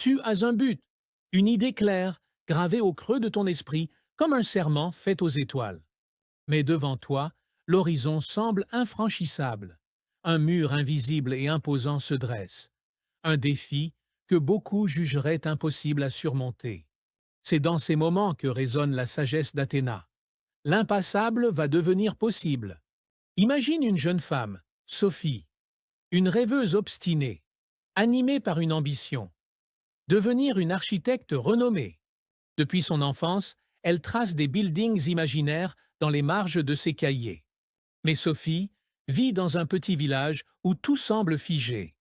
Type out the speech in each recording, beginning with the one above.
Tu as un but, une idée claire, gravée au creux de ton esprit, comme un serment fait aux étoiles. Mais devant toi, l'horizon semble infranchissable. Un mur invisible et imposant se dresse. Un défi que beaucoup jugeraient impossible à surmonter. C'est dans ces moments que résonne la sagesse d'Athéna. L'impassable va devenir possible. Imagine une jeune femme, Sophie, une rêveuse obstinée, animée par une ambition. Devenir une architecte renommée. Depuis son enfance, elle trace des buildings imaginaires dans les marges de ses cahiers. Mais Sophie vit dans un petit village où tout semble figé.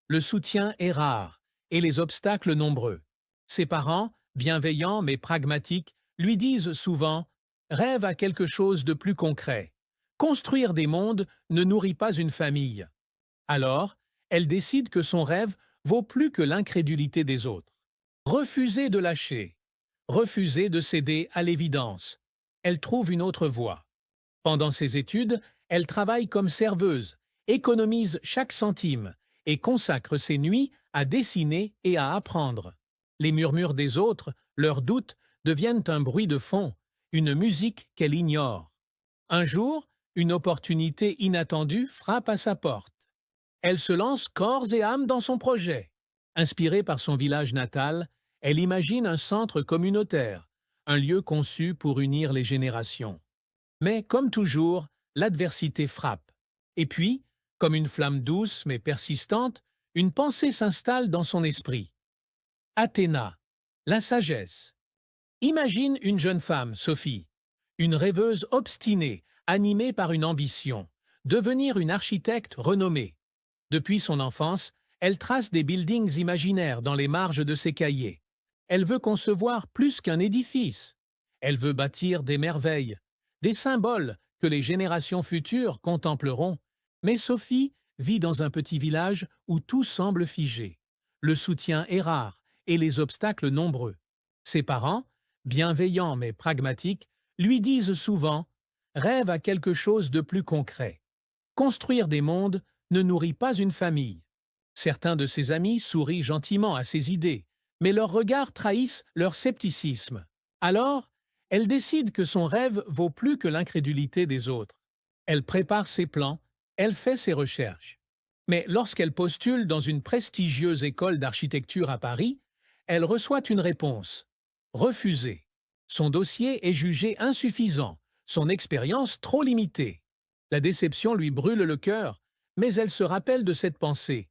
Le soutien est rare et les obstacles nombreux. Ses parents, bienveillants mais pragmatiques, lui disent souvent « Rêve à quelque chose de plus concret. Construire des mondes ne nourrit pas une famille. » Alors, elle décide que son rêve vaut plus que l'incrédulité des autres. Refuser de lâcher, refuser de céder à l'évidence. Elle trouve une autre voie. Pendant ses études, elle travaille comme serveuse, économise chaque centime et consacre ses nuits à dessiner et à apprendre. Les murmures des autres, leurs doutes, deviennent un bruit de fond, une musique qu'elle ignore. Un jour, une opportunité inattendue frappe à sa porte. Elle se lance corps et âme dans son projet. Inspirée par son village natal, elle imagine un centre communautaire, un lieu conçu pour unir les générations. Mais, comme toujours, l'adversité frappe. Et puis, comme une flamme douce mais persistante, une pensée s'installe dans son esprit. Athéna, la sagesse. Imagine une jeune femme, Sophie, une rêveuse obstinée, animée par une ambition, devenir une architecte renommée. Depuis son enfance, elle trace des buildings imaginaires dans les marges de ses cahiers. Elle veut concevoir plus qu'un édifice. Elle veut bâtir des merveilles, des symboles que les générations futures contempleront. Mais Sophie vit dans un petit village où tout semble figé. Le soutien est rare et les obstacles nombreux. Ses parents, bienveillants mais pragmatiques, lui disent souvent « Rêve à quelque chose de plus concret. Construire des mondes ne nourrit pas une famille. » Certains de ses amis sourient gentiment à ses idées, mais leurs regards trahissent leur scepticisme. Alors, elle décide que son rêve vaut plus que l'incrédulité des autres. Elle prépare ses plans, elle fait ses recherches. Mais lorsqu'elle postule dans une prestigieuse école d'architecture à Paris, elle reçoit une réponse. Refusée. Son dossier est jugé insuffisant, son expérience trop limitée. La déception lui brûle le cœur, mais elle se rappelle de cette pensée.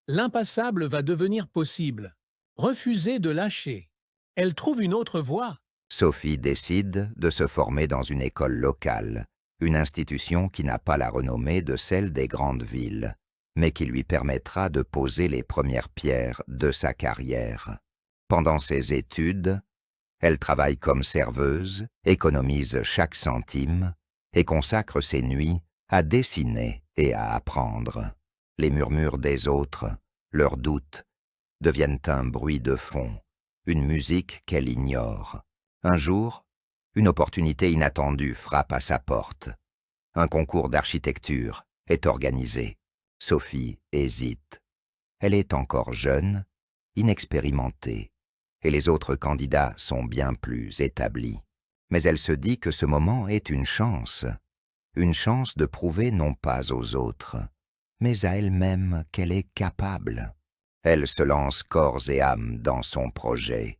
L'impassable va devenir possible. Refuser de lâcher. Elle trouve une autre voie. Sophie décide de se former dans une école locale, une institution qui n'a pas la renommée de celle des grandes villes, mais qui lui permettra de poser les premières pierres de sa carrière. Pendant ses études, elle travaille comme serveuse, économise chaque centime et consacre ses nuits à dessiner et à apprendre. Les murmures des autres, leurs doutes, deviennent un bruit de fond, une musique qu'elle ignore. Un jour, une opportunité inattendue frappe à sa porte. Un concours d'architecture est organisé. Sophie hésite. Elle est encore jeune, inexpérimentée, et les autres candidats sont bien plus établis. Mais elle se dit que ce moment est une chance de prouver non pas aux autres, mais à elle-même qu'elle est capable. Elle se lance corps et âme dans son projet.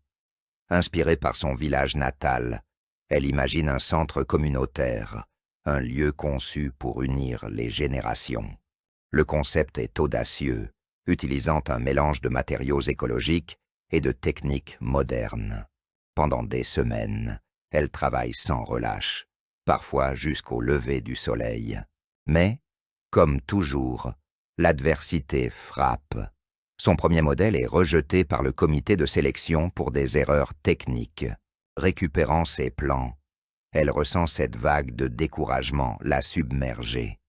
Inspirée par son village natal, elle imagine un centre communautaire, un lieu conçu pour unir les générations. Le concept est audacieux, utilisant un mélange de matériaux écologiques et de techniques modernes. Pendant des semaines, elle travaille sans relâche, parfois jusqu'au lever du soleil. Mais, comme toujours, l'adversité frappe. Son premier modèle est rejeté par le comité de sélection pour des erreurs techniques. Récupérant ses plans, elle ressent cette vague de découragement la submerger.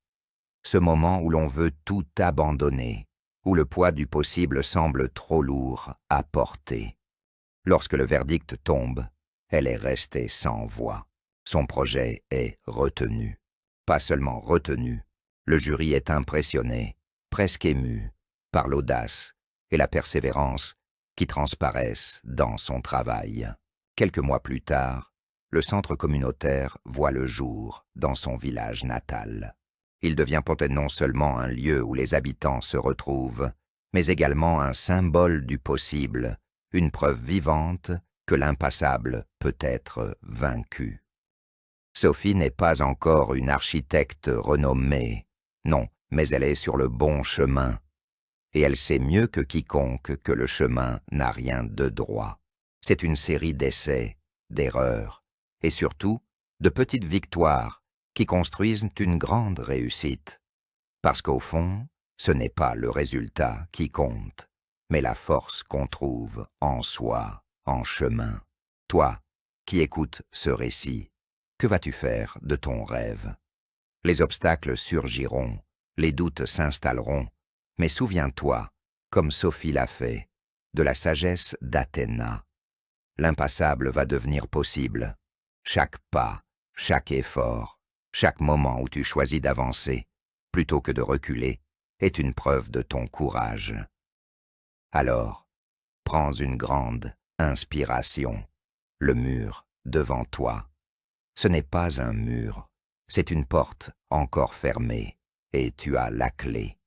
Ce moment où l'on veut tout abandonner, où le poids du possible semble trop lourd à porter. Lorsque le verdict tombe, elle est restée sans voix. Son projet est retenu. Pas seulement retenu, le jury est impressionné, presque ému, par l'audace et la persévérance qui transparaissent dans son travail. Quelques mois plus tard, le centre communautaire voit le jour dans son village natal. Il devient peut-être non seulement un lieu où les habitants se retrouvent, mais également un symbole du possible, une preuve vivante que l'impassable peut être vaincu. Sophie n'est pas encore une architecte renommée, non, mais elle est sur le bon chemin. Et elle sait mieux que quiconque que le chemin n'a rien de droit. C'est une série d'essais, d'erreurs, et surtout de petites victoires qui construisent une grande réussite. Parce qu'au fond, ce n'est pas le résultat qui compte, mais la force qu'on trouve en soi, en chemin. Toi, qui écoutes ce récit, que vas-tu faire de ton rêve? Les obstacles surgiront, les doutes s'installeront, mais souviens-toi, comme Sophie l'a fait, de la sagesse d'Athéna. L'impassable va devenir possible. Chaque pas, chaque effort, chaque moment où tu choisis d'avancer, plutôt que de reculer, est une preuve de ton courage. Alors, prends une grande inspiration. Le mur devant toi. Ce n'est pas un mur, c'est une porte encore fermée, et tu as la clé.